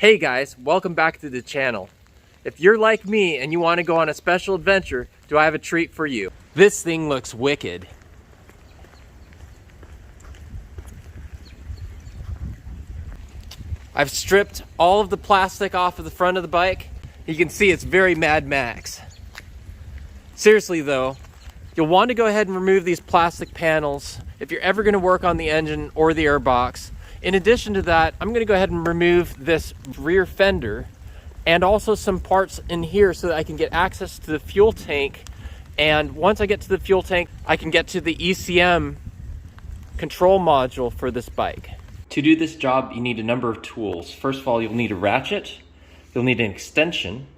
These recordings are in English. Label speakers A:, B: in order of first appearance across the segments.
A: Hey guys, welcome back to the channel. If you're like me and you want to go on a special adventure, do I have a treat for you. This thing looks wicked. I've stripped all of the plastic off of the front of the bike. You can see it's very Mad Max. Seriously though, you'll want to go ahead and remove these plastic panels if you're ever going to work on the engine or the airbox. In addition to that, I'm going to go ahead and remove this rear fender and also some parts in here so that I can get access to the fuel tank. And once I get to the fuel tank, I can get to the ECM control module for this bike. To do this job, you need a number of tools. First of all, you'll need a ratchet, you'll need an extension,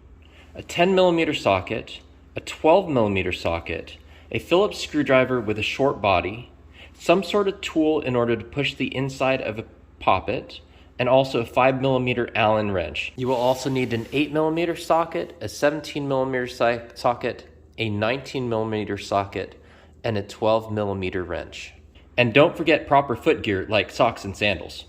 A: a 10mm socket, a 12mm socket, a Phillips screwdriver with a short body, some sort of tool in order to push the inside of a poppet, and also a 5mm Allen wrench. You will also need an 8mm socket, a 17mm socket, a 19mm socket, and a 12mm wrench. And don't forget proper foot gear like socks and sandals.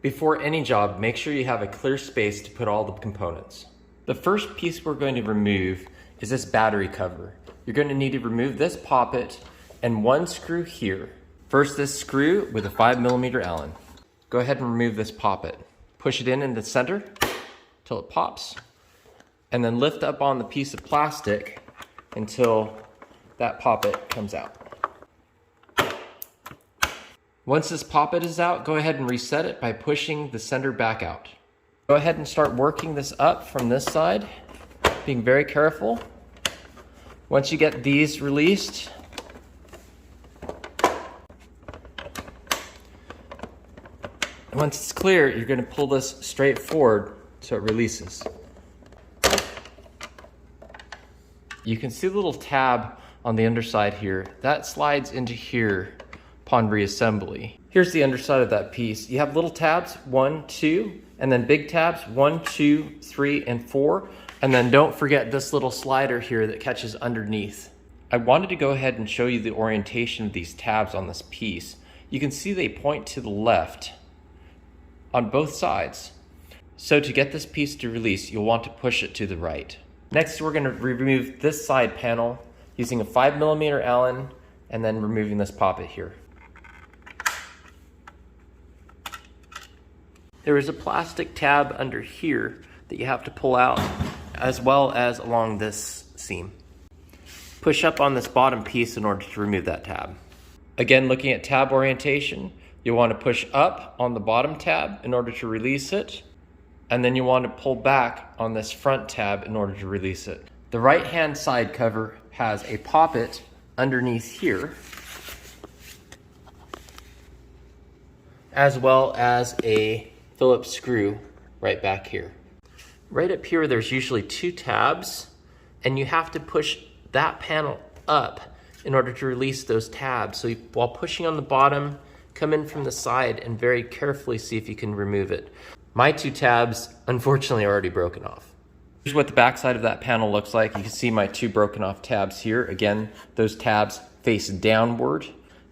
A: Before any job, make sure you have a clear space to put all the components. The first piece we're going to remove is this battery cover. You're going to need to remove this poppet and one screw here. First, this screw with a 5mm Allen. Go ahead and remove this poppet. Push it in the center until it pops, and then lift up on the piece of plastic until that poppet comes out. Once this poppet is out, go ahead and reset it by pushing the center back out. Go ahead and start working this up from this side, being very careful. Once you get these released, once it's clear, you're going to pull this straight forward so it releases. You can see the little tab on the underside here. That slides into here upon reassembly. Here's the underside of that piece. You have little tabs, 1, 2, and then big tabs, 1, 2, 3, and 4. And then don't forget this little slider here that catches underneath. I wanted to go ahead and show you the orientation of these tabs on this piece. You can see they point to the left on both sides. So to get this piece to release, you'll want to push it to the right. Next, we're going to remove this side panel using a 5mm Allen and then removing this poppet here. There is a plastic tab under here that you have to pull out, as well as along this seam. Push up on this bottom piece in order to remove that tab. Again, looking at tab orientation, you'll want to push up on the bottom tab in order to release it, and then you want to pull back on this front tab in order to release it. The right-hand side cover has a poppet underneath here, as well as a Phillips screw right back here. Right up here, there's usually 2 tabs, and you have to push that panel up in order to release those tabs. So while pushing on the bottom, come in from the side and very carefully see if you can remove it. My 2 tabs, unfortunately, are already broken off. Here's what the back side of that panel looks like. You can see my 2 broken off tabs here. Again, those tabs face downward.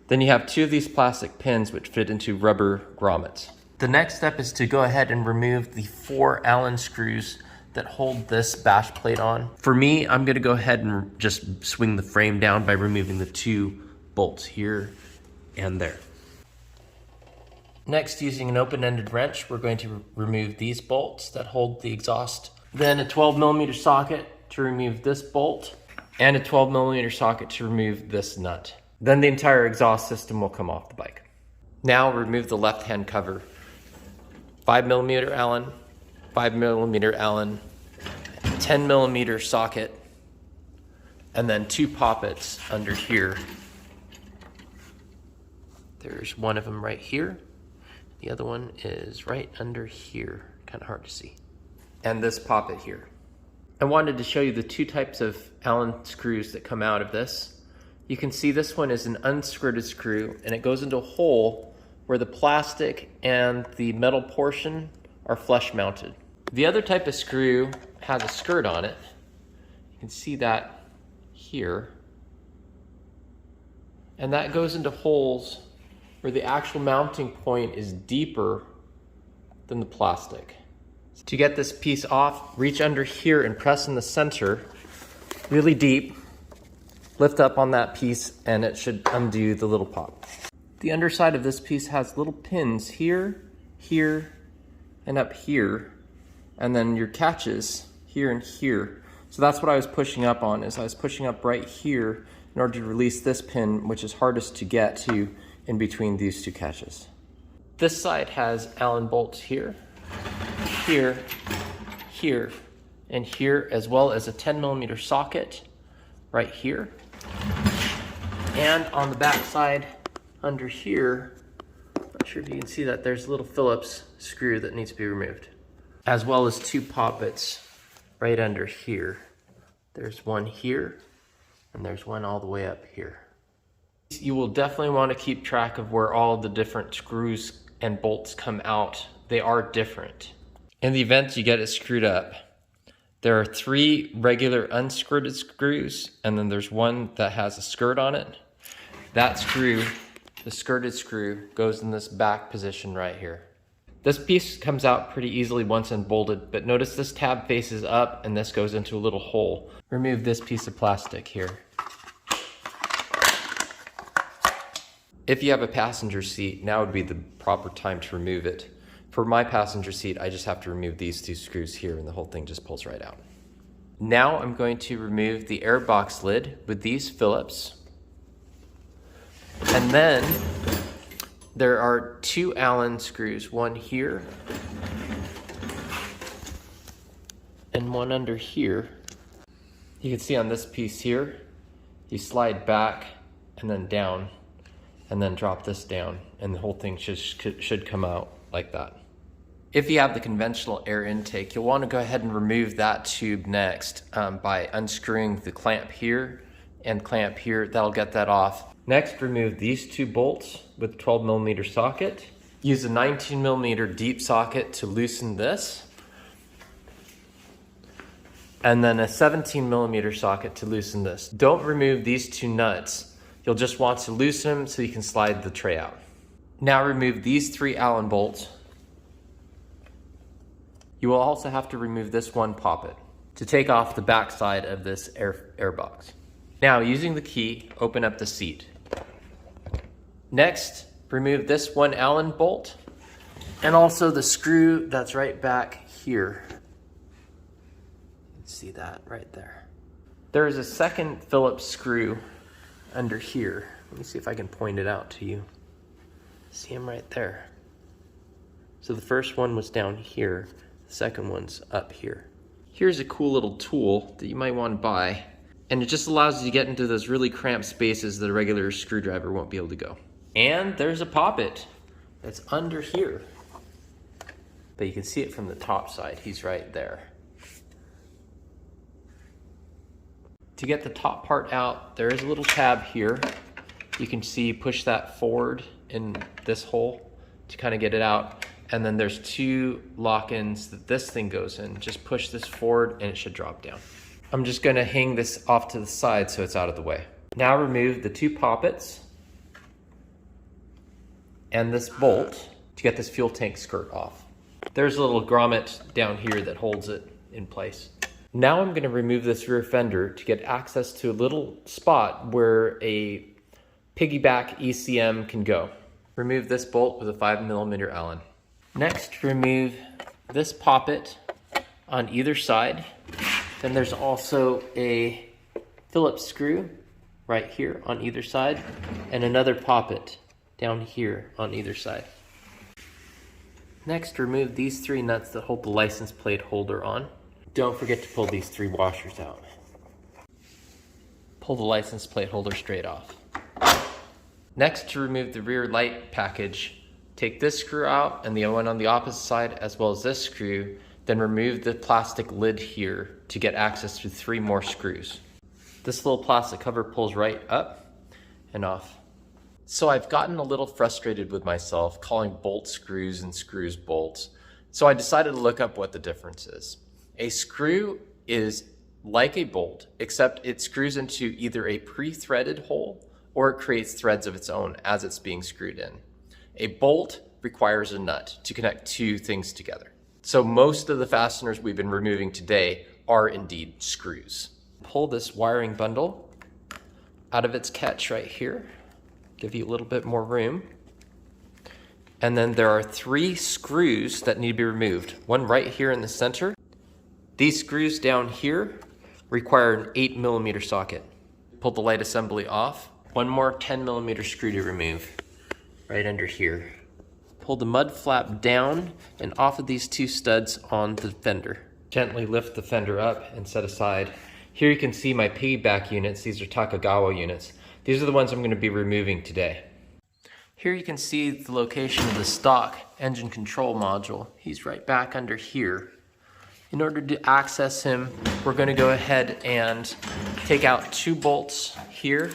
A: Then you have 2 of these plastic pins which fit into rubber grommets. The next step is to go ahead and remove the 4 Allen screws that hold this bash plate on. For me, I'm gonna go ahead and just swing the frame down by removing the 2 bolts here and there. Next, using an open-ended wrench, we're going to remove these bolts that hold the exhaust. Then a 12mm socket to remove this bolt, and a 12mm socket to remove this nut. Then the entire exhaust system will come off the bike. Now remove the left-hand cover. 5mm Allen, 5mm Allen, 10mm socket, and then 2 poppets under here. There's one of them right here. The other one is right under here, kind of hard to see. And this poppet here. I wanted to show you the 2 types of Allen screws that come out of this. You can see this one is an unskirted screw, and it goes into a hole where the plastic and the metal portion are flush mounted. The other type of screw has a skirt on it. You can see that here. And that goes into holes where the actual mounting point is deeper than the plastic. To get this piece off, reach under here and press in the center really deep. Lift up on that piece and it should undo the little pop. The underside of this piece has little pins here, here, and up here, and then your catches here and here. So that's what I was pushing up on, is I was pushing up right here in order to release this pin, which is hardest to get to in between these two catches. This side has Allen bolts here, here, here, and here, as well as a 10mm socket right here. And on the back side, under here, not sure if you can see that, there's a little Phillips screw that needs to be removed, as well as two poppets right under here. There's one here, and there's one all the way up here. You will definitely want to keep track of where all the different screws and bolts come out. They are different. In the event you get it screwed up, there are 3 regular unskirted screws, and then there's one that has a skirt on it. That screw, the skirted screw, goes in this back position right here. This piece comes out pretty easily once unbolted, but notice this tab faces up and this goes into a little hole. Remove this piece of plastic here. If you have a passenger seat, now would be the proper time to remove it. For my passenger seat, I just have to remove these 2 screws here and the whole thing just pulls right out. Now I'm going to remove the airbox lid with these Phillips. And then there are 2 Allen screws, one here and one under here. You can see on this piece here, you slide back and then down and then drop this down and the whole thing should come out like that. If you have the conventional air intake, you'll want to go ahead and remove that tube next by unscrewing the clamp here and clamp here. That'll get that off. Next, remove these 2 bolts with a 12mm socket. Use a 19mm deep socket to loosen this, and then a 17mm socket to loosen this. Don't remove these 2 nuts. You'll just want to loosen them so you can slide the tray out. Now remove these 3 Allen bolts. You will also have to remove this one poppet to take off the back side of this air box. Now, using the key, open up the seat. Next, remove this one Allen bolt and also the screw that's right back here. You can see that right there. There is a second Phillips screw under here. Let me see if I can point it out to you. See him right there. So the first one was down here. The second one's up here. Here's a cool little tool that you might want to buy, and it just allows you to get into those really cramped spaces that a regular screwdriver won't be able to go. And there's a poppet that's under here, but you can see it from the top side. He's right there. To get the top part out, there is a little tab here. You can see, push that forward in this hole to kind of get it out. And then there's 2 lock-ins that this thing goes in. Just push this forward and it should drop down. I'm just gonna hang this off to the side so it's out of the way. Now remove the 2 poppets and this bolt to get this fuel tank skirt off. There's a little grommet down here that holds it in place. Now I'm gonna remove this rear fender to get access to a little spot where a piggyback ECM can go. Remove this bolt with a 5mm Allen. Next, remove this poppet on either side. Then there's also a Phillips screw right here on either side and another poppet down here on either side. Next, remove these 3 nuts that hold the license plate holder on. Don't forget to pull these 3 washers out. Pull the license plate holder straight off. Next, to remove the rear light package, take this screw out and the one on the opposite side, as well as this screw, then remove the plastic lid here to get access to 3 more screws. This little plastic cover pulls right up and off. So I've gotten a little frustrated with myself calling bolts screws and screws bolts, so I decided to look up what the difference is. A screw is like a bolt, except it screws into either a pre-threaded hole or it creates threads of its own as it's being screwed in. A bolt requires a nut to connect 2 things together. So most of the fasteners we've been removing today are indeed screws. Pull this wiring bundle out of its catch right here, give you a little bit more room. And then there are 3 screws that need to be removed. One right here in the center. These screws down here require an 8mm socket. Pull the light assembly off. One more 10mm screw to remove, right under here. Pull the mud flap down and off of these 2 studs on the fender. Gently lift the fender up and set aside. Here you can see my piggyback units. These are Takagawa units. These are the ones I'm going to be removing today. Here you can see the location of the stock engine control module. He's right back under here. In order to access him, we're going to go ahead and take out 2 bolts here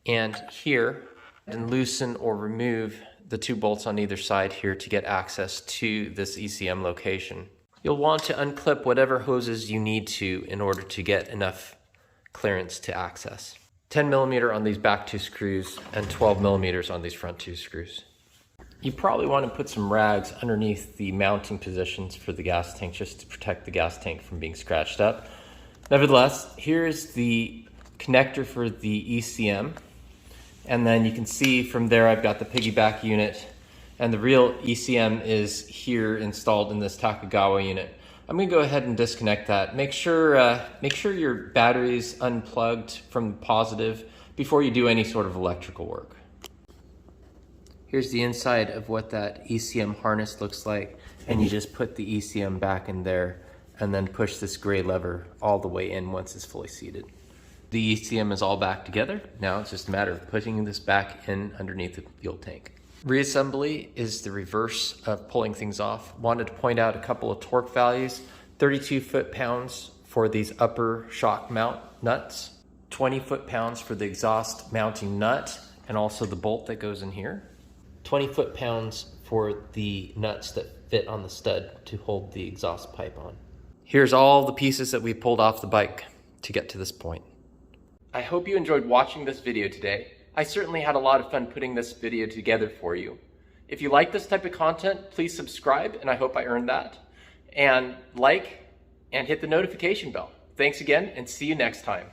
A: and here and loosen or remove the 2 bolts on either side here to get access to this ECM location. You'll want to unclip whatever hoses you need to in order to get enough clearance to access. 10mm on these back 2 screws and 12mm on these front 2 screws. You probably want to put some rags underneath the mounting positions for the gas tank just to protect the gas tank from being scratched up. Nevertheless, here's the connector for the ECM. And then you can see from there I've got the piggyback unit, and the real ECM is here installed in this Takagawa unit. I'm going to go ahead and disconnect that. Make sure your battery's unplugged from the positive before you do any sort of electrical work. Here's the inside of what that ECM harness looks like, and you just put the ECM back in there and then push this gray lever all the way in once it's fully seated. The ECM is all back together. Now it's just a matter of putting this back in underneath the fuel tank. Reassembly is the reverse of pulling things off. Wanted to point out a couple of torque values. 32 foot-pounds for these upper shock mount nuts, 20 foot-pounds for the exhaust mounting nut and also the bolt that goes in here, 20 foot-pounds for the nuts that fit on the stud to hold the exhaust pipe on. Here's all the pieces that we pulled off the bike to get to this point. I hope you enjoyed watching this video today. I certainly had a lot of fun putting this video together for you. If you like this type of content, please subscribe, and I hope I earned that. And like and hit the notification bell. Thanks again, and see you next time.